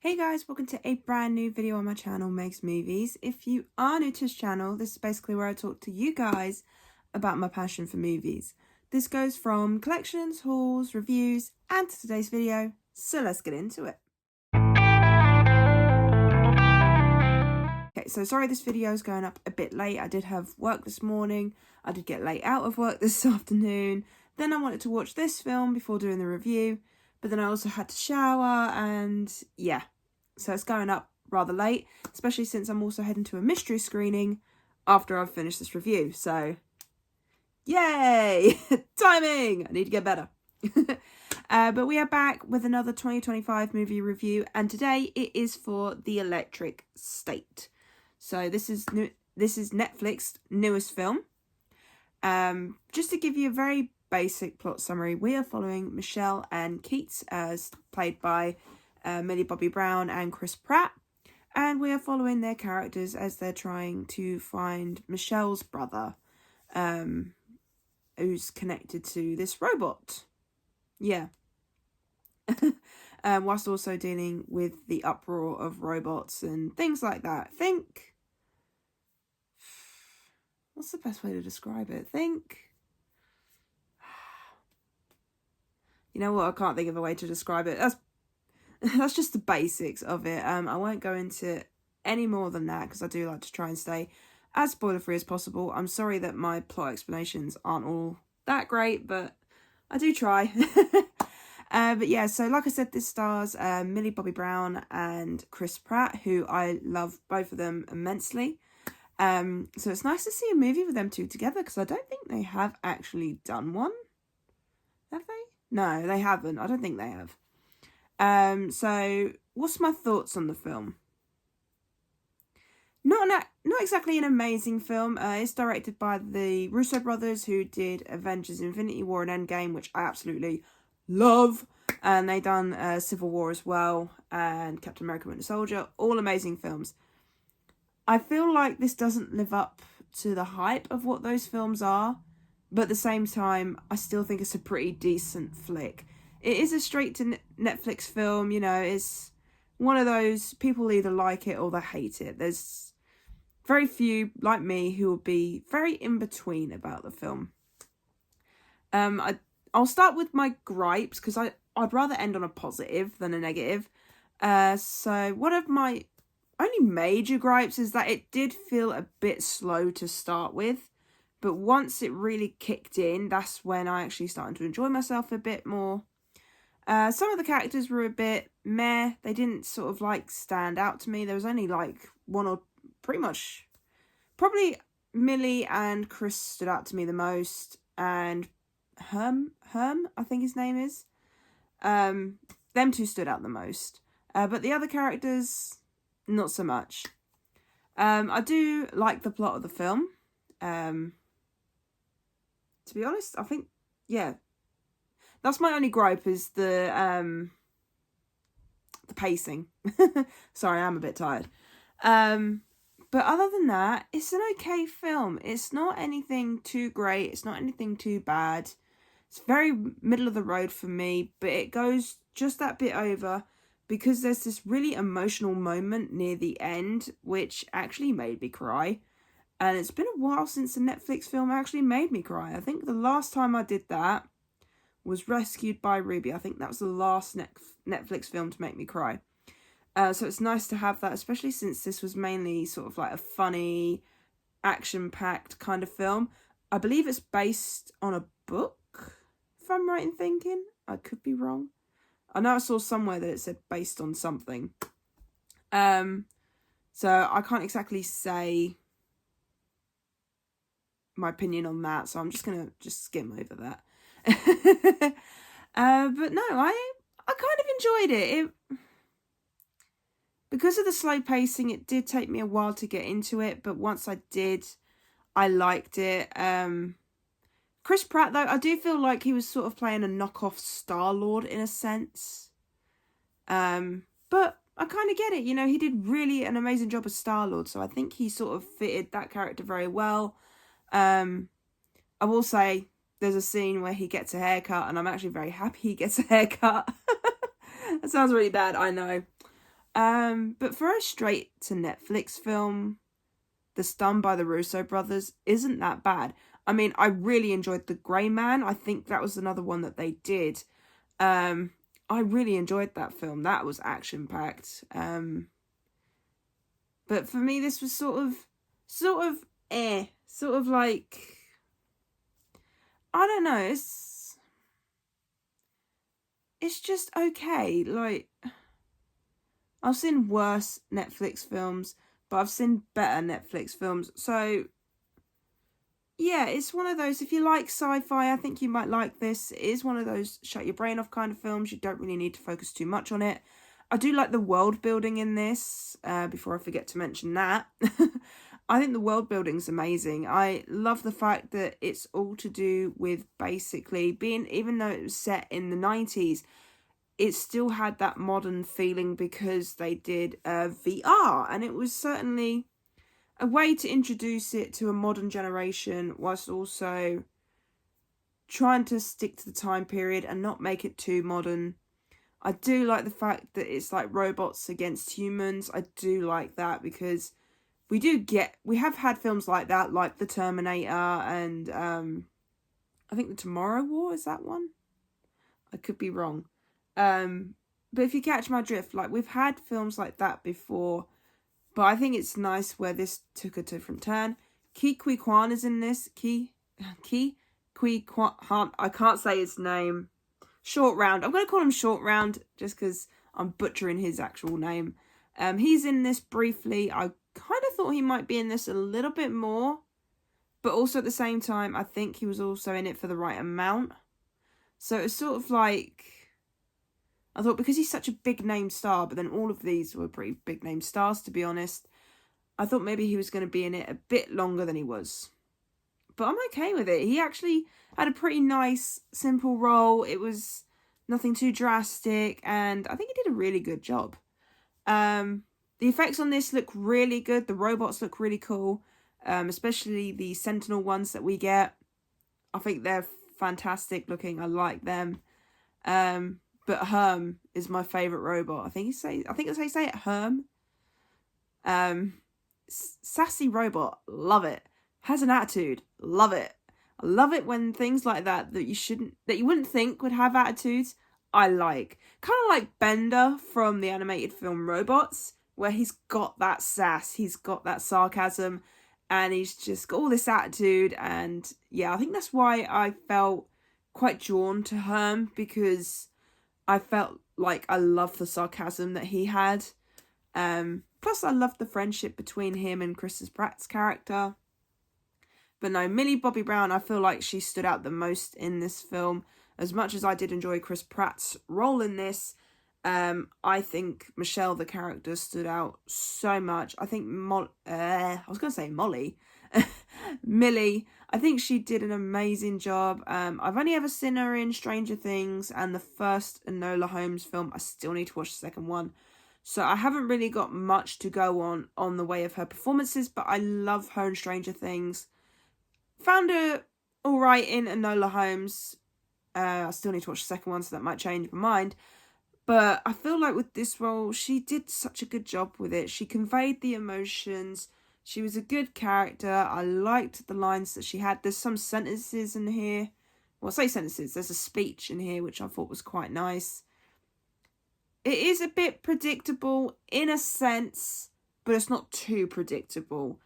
Hey guys, welcome to a brand new video on my channel, Meg's Movies. If you are new to this channel, this is basically where I talk to you guys about my passion for movies. This goes from collections, hauls, reviews, and to today's video, so let's get into it. Okay, so sorry this video is going up a bit late. I did have work this morning, I did get late out of work this afternoon, then I wanted to watch this film before doing the review, but then I also had to shower and yeah. So it's going up rather late, especially since I'm also heading to a mystery screening after I've finished this review. So, yay! Timing! I need to get better. But we are back with another 2025 movie review, and today it is for The Electric State. So this is Netflix's newest film. Just to give you a very basic plot summary, we are following Michelle and Keats, as played by Millie Bobby Brown and Chris Pratt, and we are following their characters as they're trying to find Michelle's brother, who's connected to this robot. Yeah. Whilst also dealing with the uproar of robots and things like that. What's the best way to describe it? You know what? I can't think of a way to describe it. That's just the basics of it. I won't go into any more than that because I do like to try and stay as spoiler-free as possible. I'm sorry that my plot explanations aren't all that great, but I do try. But yeah, so like I said, this stars Millie Bobby Brown and Chris Pratt, who I love both of them immensely. So it's nice to see a movie with them two together because I don't think they have actually done one. Have they? No, they haven't. I don't think they have. So what's my thoughts on the film? Not exactly an amazing film. It's directed by the Russo brothers, who did Avengers Infinity War and Endgame, which I absolutely love. And they done Civil War as well, and Captain America Winter Soldier. All amazing films. I feel like this doesn't live up to the hype of what those films are, but at the same time, I still think it's a pretty decent flick. It is a straight to Netflix film, you know, it's one of those, people either like it or they hate it. There's very few, like me, who will be very in between about the film. I'll start with my gripes, because I'd rather end on a positive than a negative. So one of my only major gripes is that it did feel a bit slow to start with. But once it really kicked in, that's when I actually started to enjoy myself a bit more. Some of the characters were a bit meh. They didn't sort of like stand out to me. There was only like one or probably Millie and Chris stood out to me the most, and Herm, I think his name is. Them two stood out the most. But the other characters, not so much. I do like the plot of the film. To be honest, I think, yeah, that's my only gripe, is the pacing. Sorry, I'm a bit tired. But other than that, it's an okay film. It's not anything too great. It's not anything too bad. It's very middle of the road for me, but it goes just that bit over because there's this really emotional moment near the end, which actually made me cry. And it's been a while since a Netflix film actually made me cry. I think the last time I did that was Rescued by Ruby. I think that was the last Netflix film to make me cry. So it's nice to have that, especially since this was mainly sort of like a funny, action-packed kind of film. I believe it's based on a book, if I'm right in thinking. I could be wrong. I know I saw somewhere that it said based on something. So I can't exactly say my opinion on that, so I'm just gonna skim over that. But no, I kind of enjoyed it. Because of the slow pacing, it did take me a while to get into it, but once I did, I liked it. Chris Pratt, though, I do feel like he was sort of playing a knockoff Star-Lord in a sense. But I kind of get it, you know, he did really an amazing job as Star-Lord, so I think he sort of fitted that character very well. I will say there's a scene where he gets a haircut, and I'm actually very happy he gets a haircut. That sounds really bad, I know. But for a straight to Netflix film that's done by the Russo brothers isn't that bad. I mean, I really enjoyed The Grey Man. I think that was another one that they did. I really enjoyed that film. That was action packed. But for me, this was sort of like, I don't know. It's just okay. Like, I've seen worse Netflix films, but I've seen better Netflix films. So, yeah, it's one of those, if you like sci-fi, I think you might like this. It is one of those shut your brain off kind of films. You don't really need to focus too much on it. I do like the world building in this, before I forget to mention that. I think the world building's amazing. I love the fact that it's all to do with basically being, even though it was set in the 90s, it still had that modern feeling because they did VR, and it was certainly a way to introduce it to a modern generation whilst also trying to stick to the time period and not make it too modern. I do like the fact that it's like robots against humans. I do like that because we have had films like that, like The Terminator and I think The Tomorrow War, is that one? I could be wrong. But if you catch my drift, like, we've had films like that before, but I think it's nice where this took a different turn. Ke Huy Quan is in this. Ke Huy Quan. I can't say his name. Short Round. I'm going to call him Short Round just because I'm butchering his actual name. He's in this briefly. I kind of thought he might be in this a little bit more, but also at the same time, I think he was also in it for the right amount. So it's sort of like, I thought because he's such a big name star, but then all of these were pretty big name stars, to be honest, I thought maybe he was going to be in it a bit longer than he was. But I'm okay with it. He actually had a pretty nice, simple role. It was nothing too drastic, and I think he did a really good job. The effects on this look really good. The robots look really cool, especially the Sentinel ones that we get. I think they're fantastic looking. I like them. But Herm is my favourite robot. I think that's how you say it, Herm. Sassy robot, love it. Has an attitude, love it. I love it when things like that you wouldn't think would have attitudes, I like. Kind of like Bender from the animated film Robots, where he's got that sass, he's got that sarcasm, and he's just got all this attitude. And yeah, I think that's why I felt quite drawn to Herm, because I felt like I loved the sarcasm that he had. Plus I loved the friendship between him and Chris Pratt's character. But no, Millie Bobby Brown, I feel like she stood out the most in this film. As much as I did enjoy Chris Pratt's role in this, I think Michelle, the character, stood out so much. I think I was going to say Molly. Millie, I think she did an amazing job. I've only ever seen her in Stranger Things and the first Enola Holmes film. I still need to watch the second one. So I haven't really got much to go on the way of her performances, but I love her in Stranger Things. Found her alright in Enola Holmes. I still need to watch the second one, so that might change my mind. But I feel like with this role, she did such a good job with it. She conveyed the emotions. She was a good character. I liked the lines that she had. There's some sentences in here. Well, I say sentences. There's a speech in here, which I thought was quite nice. It is a bit predictable in a sense, but it's not too predictable.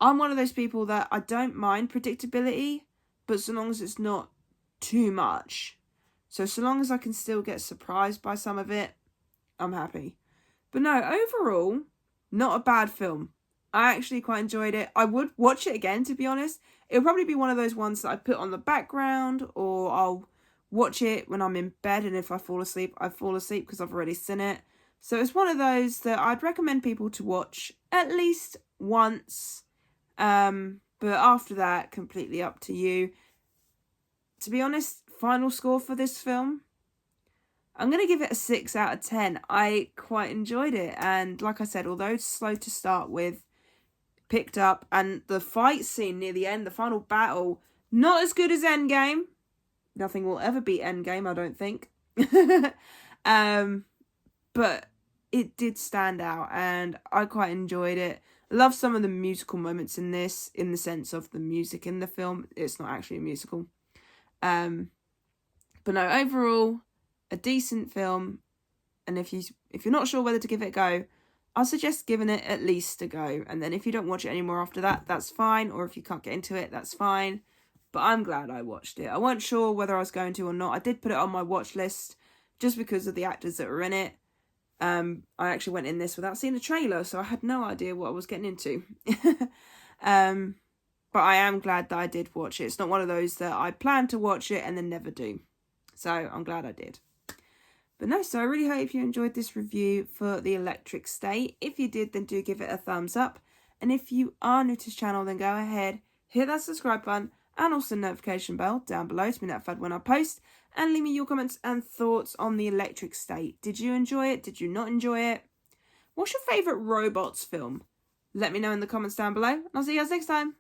I'm one of those people that I don't mind predictability, but so long as it's not too much. So long as I can still get surprised by some of it, I'm happy. But no, overall, not a bad film. I actually quite enjoyed it. I would watch it again, to be honest. It'll probably be one of those ones that I put on the background, or I'll watch it when I'm in bed, and if I fall asleep, I fall asleep because I've already seen it. So it's one of those that I'd recommend people to watch at least once. But after that, completely up to you. To be honest, final score for this film, I'm going to give it a 6 out of 10. I quite enjoyed it. And like I said, although it's slow to start with, picked up. And the fight scene near the end, the final battle, not as good as Endgame. Nothing will ever beat Endgame, I don't think. But it did stand out and I quite enjoyed it. Love some of the musical moments in this, in the sense of the music in the film. It's not actually a musical. But no, overall, a decent film. And if you're not sure whether to give it a go, I'll suggest giving it at least a go. And then if you don't watch it anymore after that, that's fine. Or if you can't get into it, that's fine. But I'm glad I watched it. I wasn't sure whether I was going to or not. I did put it on my watch list just because of the actors that were in it. I actually went in this without seeing the trailer, so I had no idea what I was getting into. But I am glad that I did watch it. It's not one of those that I plan to watch it and then never do. So I'm glad I did. But no, so I really hope you enjoyed this review for The Electric State. If you did, then do give it a thumbs up. And if you are new to this channel, then go ahead, hit that subscribe button and also the notification bell down below to be notified when I post. And leave me your comments and thoughts on The Electric State. Did you enjoy it? Did you not enjoy it? What's your favourite robots film? Let me know in the comments down below. And I'll see you guys next time.